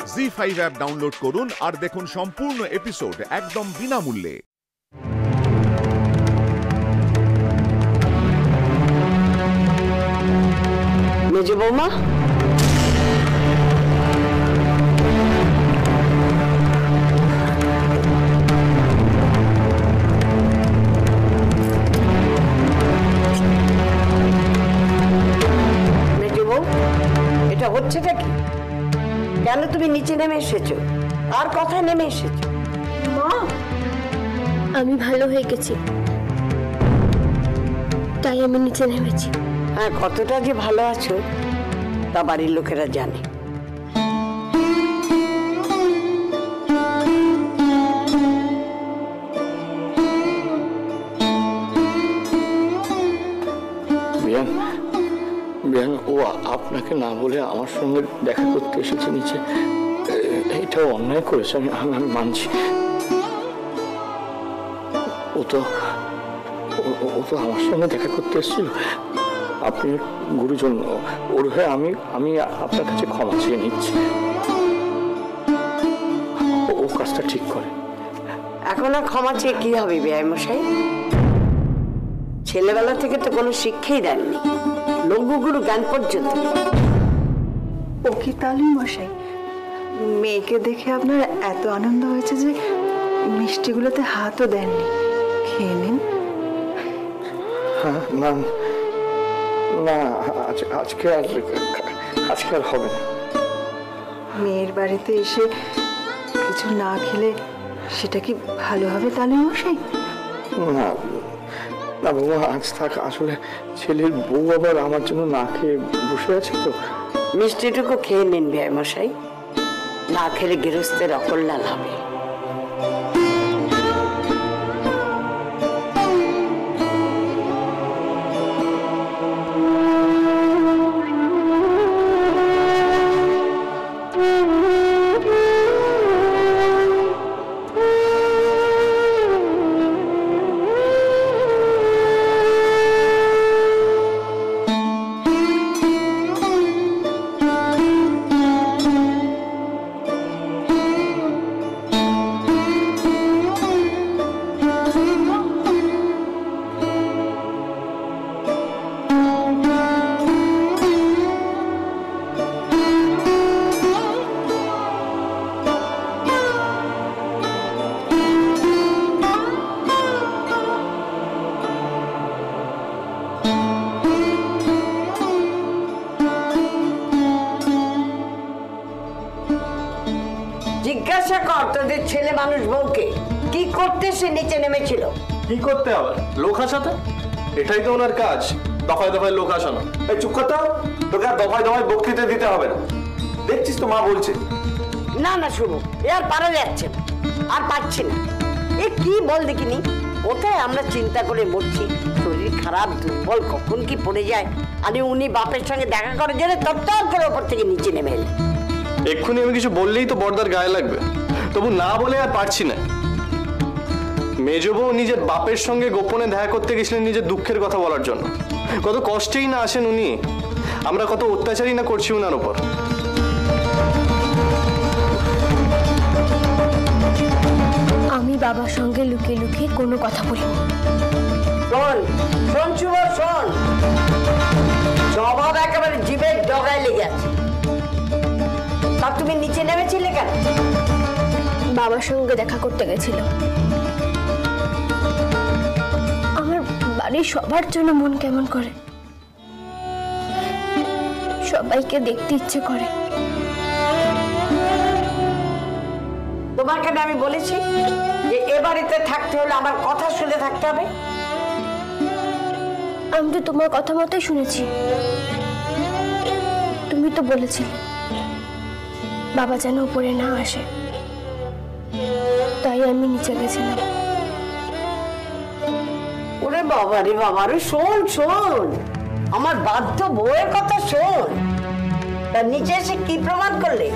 ZEE5 app download করুন আর দেখুন সম্পূর্ণ এপিসোড একদম বিনামূল্যে। মেজ বৌমা, এটা হচ্ছেটা কি? কেন তুমি নিচে নেমে এসেছো? আর কথায় নেমে এসেছো? মা, আমি ভালো হয়ে গেছি, তাই আমি নিচে নেমেছি। হ্যাঁ, কতটা যে ভালো আছো তা বাড়ির লোকেরা জানে। ও আপনাকে না বলে আমার সঙ্গে দেখা করতে এসেছে নিচে, এটাও অন্যায় করেছে, আমি মানছি। ও তো আমার সঙ্গে দেখা করতে এসেছিল। আপনি গুরুজন, ওর হয়ে আমি আপনার কাছে ক্ষমা চেয়ে নিচ্ছি। ও কাজটা ঠিক করে। এখন আর ক্ষমা চেয়ে কি হবে বেয়াই মশাই? ছেলেবেলা থেকে তো কোনো শিক্ষাই দেননি, লঘুগুরু জ্ঞান পর্যন্ত। ও কি তালি মশাই, মেয়েকে দেখে আপনার এত আনন্দ হয়েছে যে মিষ্টিগুলোতে হাতও দেননি। খেয়ে নিন। হ্যাঁ, না না, আজকে আর হবে না। মেয়ের বাড়িতে এসে কিছু না খেলে সেটা কি ভালো হবে তালি মশাই? না না বাবা, আজ থাক। আসলে ছেলের বউ আবার আমার জন্য না খেয়ে বসে আছে তো। মিষ্টিটুকু খেয়ে নিন বেয়াই মশাই, না খেলে গৃহস্থের অকল্যাণ হবে। জিজ্ঞাসা কর তোদের ছেলে মানুষ বউকে, কি করতে সে নিচে নেমেছিল? কি করতে আবার? লোক আসাতে? এটাই তো ওনার কাজ, দফায় দফায় লোক আসানো। এই চুপ করতে, তোকে আর দফায় দফায় বক্তৃতা দিতে হবে না। দেখছিস তো মা বলছে। না না শুভ, এ আর পারা যাচ্ছে না, আর পারছি না। এ কি বল দেখিনি, কোথায় আমরা চিন্তা করে মরছি, শরীর খারাপ দুর্বল, কখন কি পড়ে যায়। আরে উনি বাপের সঙ্গে দেখা করার জন্য তত্তর করে ওপর থেকে নিচে নেমে এলেন। এক্ষুনি আমি কিছু বললেই তো বড়দার গায়ে লাগবে, তবু না বলে আর পারছি না। মেজবউ নিজের বাপের সঙ্গে গোপনে দেখা করতে গেছিলেন নিজের দুঃখের কথা বলার জন্য। কত কষ্টেই না আসেন উনি, আমরা কত অত্যাচারই না করছি উনার উপর। আমি বাবার সঙ্গে লুকিয়ে লুকিয়ে কোনো কথা বলিনি। শোন শোন শুভ শোন, জবাব একেবারে জিভের ডগায় লেগে আছে। তা তুমি নিচে নেমেছিলে কেন? বাবার সঙ্গে দেখা করতে গেছিল। আমার বাড়ির সবার জন্য মন কেমন করে, সবাইকে দেখতে ইচ্ছে করে। তোমার কেন আমি বলেছি যে এ বাড়িতে থাকতে হলে আমার কথা শুনে থাকতে হবে? আমি তো তোমার কথা মতোই শুনেছি। তুমি তো বলেছিলে বাবা যেন উপরে না আসে, তাই আমি নিচে গেছিলাম। ওরে বাবা রে বাবা রে, শোন শোন, আমার বাধ্য বউয়ের কথা শোন। তার নিচে এসে কি প্রমাণ করলে?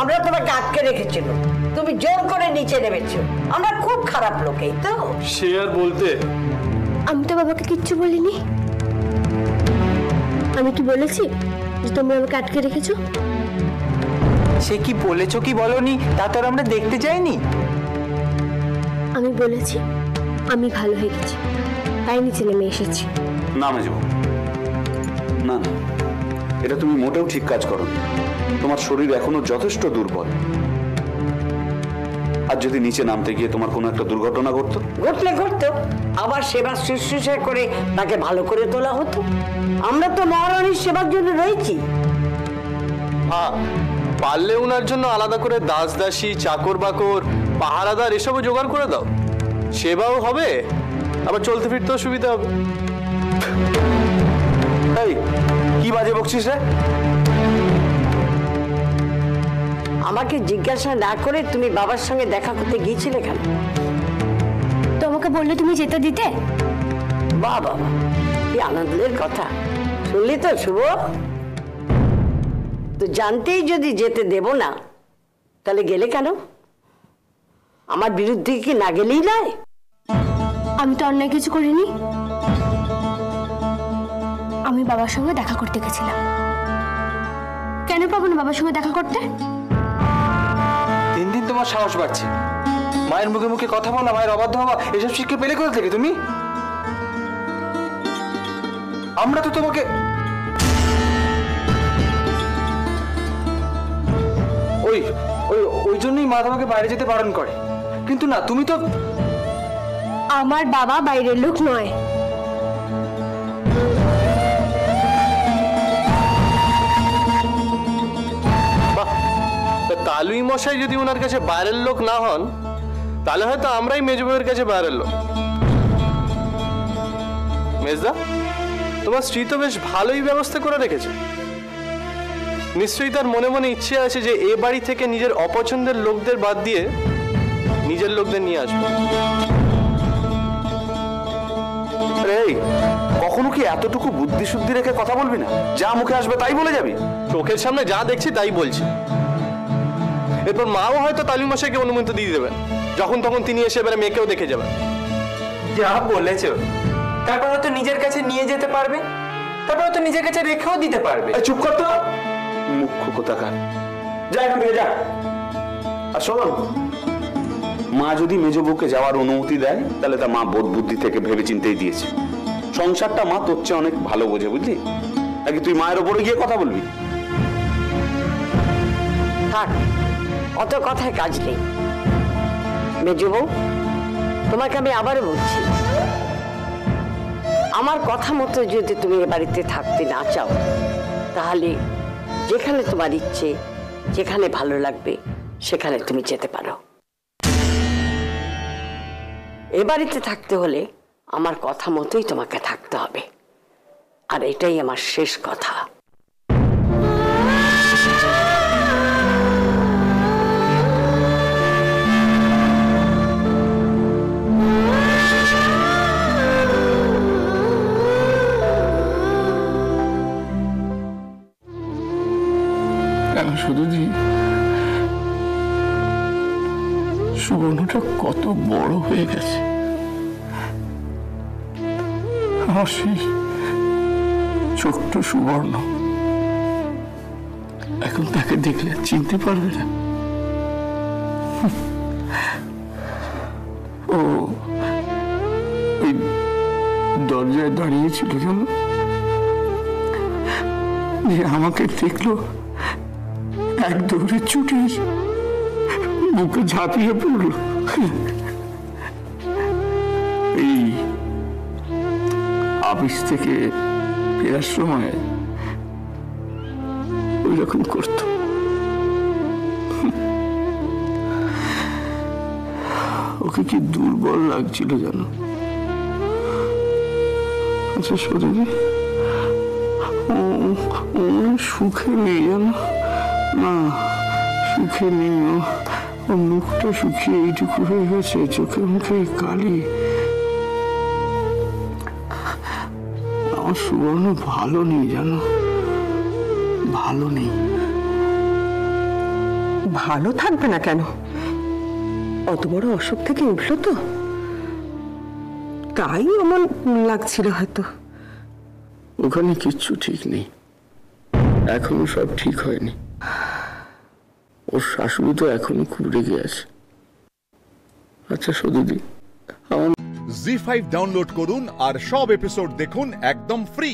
আমরা তোমাকে আটকে রেখেছিল, তুমি জোর করে নিচে নেমেছ। আমরা খুব খারাপ লোক, এই তো। সে আর বলতে। আমি তো বাবাকে কিচ্ছু বলিনি। আমি কি বলেছি যে তুমি আমাকে আটকে রেখেছো? সে কি বলেছো কি বলনি তা তো আর আমরা দেখতে যাইনি। আমি বলেছি আমি ভালো হয়ে গেছি, তাই নিচে নেমে এসেছি। না মেজবউ, না না, এটা তুমি মোটেও ঠিক কাজ করো। তোমার শরীর এখনো যথেষ্ট দুর্বল। আর যদি নিচে নামতে গিয়ে তোমার কোনো একটা দুর্ঘটনা ঘটতো? ঘটতো, আবার সেবা শুশ্রূষা করে তাকে ভালো করে তোলা হতো। আমরা তো মহারানীর সেবার জন্য রয়েছি। হ্যাঁ, পারলে উনার জন্য আলাদা করে দাস দাসী, চাকর বাকর, পাহারাদার এসবও জোগাড় করে দাও। সেবাও হবে, আবার চলতে ফিরতেও সুবিধা হবে। এই কি বাজে বকছিস রে? আমাকে জিজ্ঞাসা না করে তুমি বাবার সঙ্গে দেখা করতে গিয়েছিলে কেন? তোমাকে বললে তুমি যেতে দিতে? বাহ বাবা, কি আনন্দের কথা শুনলি তো শুভ। তো জানতেই যদি যেতে দেব না, তাহলে গেলে কেন? আমার বিরুদ্ধে কি না গেলেই নয়? আমি তো অন্যায় কিছু করিনি। আমি বাবার সঙ্গে দেখা করতে গেছিলাম। কেন পাবো না বাবার সঙ্গে দেখা করতে? দিন দিন তোমার সাহস বাড়ছে। মায়ের মুখে মুখে কথা বলা, মায়ের অবাধ্য হওয়া, এসব শিক্ষা পেলে কোথা থেকে তুমি? আমরা তো তোমাকে ওই ওই ওই জন্যই মা তোমাকে বাইরে যেতে বারণ করে। কিন্তু না, তুমি তো আমার বাবা বাইরের লোক নয়। তালুই মশাই যদি ওনার কাছে বাইরের লোক না হন, তাহলে হয়তো আমরাই মেজবউয়ের কাছে বাইরের লোক। মেজদা, তোমার স্ত্রী তো বেশ ভালোই ব্যবস্থা করে রেখেছে। নিশ্চয়ই তার মনে মনে ইচ্ছে আছে যে এ বাড়ি থেকে নিজের অপছন্দের লোকদের বাদ দিয়ে নিজের লোকদের নিয়ে আসবে। এই কখনো কি এতটুকু বুদ্ধি শুদ্ধি রেখে কথা বলবি না? যা মুখে আসবে তাই বলে যাবি? চোখের সামনে যা দেখছি তাই বলছি। এরপর মাও হয়তো তালুই মশাইকে অনুমতি দিয়ে দেবেন, যখন তখন তিনি এসে এবারে মেয়েকেও দেখে যাবেন। যা বলেছ, তারপর তো নিজের কাছে নিয়ে যেতে পারবে, তারপর তো নিজের কাছে রেখেও দিতে পারবে। চুপ কর তো, মুখ্য কোথাকার। যা এখান থেকে যা। আর শোনো, মা যদি মেজবউকে যাওয়ার অনুমতি দেয়, তাহলে তা মা বোধ বুদ্ধি থেকে ভেবে চিন্তেই দিয়েছে। সংসারটা মা তোর চেয়ে অনেক ভালো বোঝে, বুঝলি? নাকি তুই মায়ের ওপরে গিয়ে কথা বলবি? থাক, অত কথায় কাজ নেই। মেজবউ, তোমাকে আমি আবারও বলছি, আমার কথা মতো যদি তুমি এ বাড়িতে থাকতে না চাও, তাহলে যেখানে তোমার ইচ্ছে, যেখানে ভালো লাগবে সেখানে তুমি যেতে পারো। এ বাড়িতে থাকতে হলে আমার কথা মতোই তোমাকে থাকতে হবে, আর এটাই আমার শেষ কথা। শুধু সুবর্ণটা কত বড় হয়ে গেছে। আমার সেই ছোট্ট সুবর্ণ এখন তাকে দেখলে চিনতে পারবে না। ও ওই দরজায় দাঁড়িয়েছিল জানো, যে আমাকে দেখলো, এক দৌড়ে ছুটে বুকে ঝাঁপিয়ে পড়ল। এই অফিস থেকে ফেরার সময় ওই রকম করত। ওকে কি দুর্বল লাগছিল জানো। আচ্ছা সত্যি ও সুখে নেই জানো। না, সুখে নেই। ও মুখটা শুকিয়ে এইটুকু হয়ে গেছে, চোখে মুখে কালি। আমার সুবর্ণ ভালো নেই জানো, ভালো নেই। ভালো থাকবে না কেন? অত বড় অসুখ থেকে উঠলো তো, তাই এমন লাগছিল হয়তো। ওখানে কিচ্ছু ঠিক নেই, এখনো সব ঠিক হয়নি। ওর শাশুড়ি তো এখনই খুব রেগে আছে। আচ্ছা সদুদি, আমার জি5 ডাউনলোড করুন আর সব এপিসোড দেখুন একদম ফ্রি।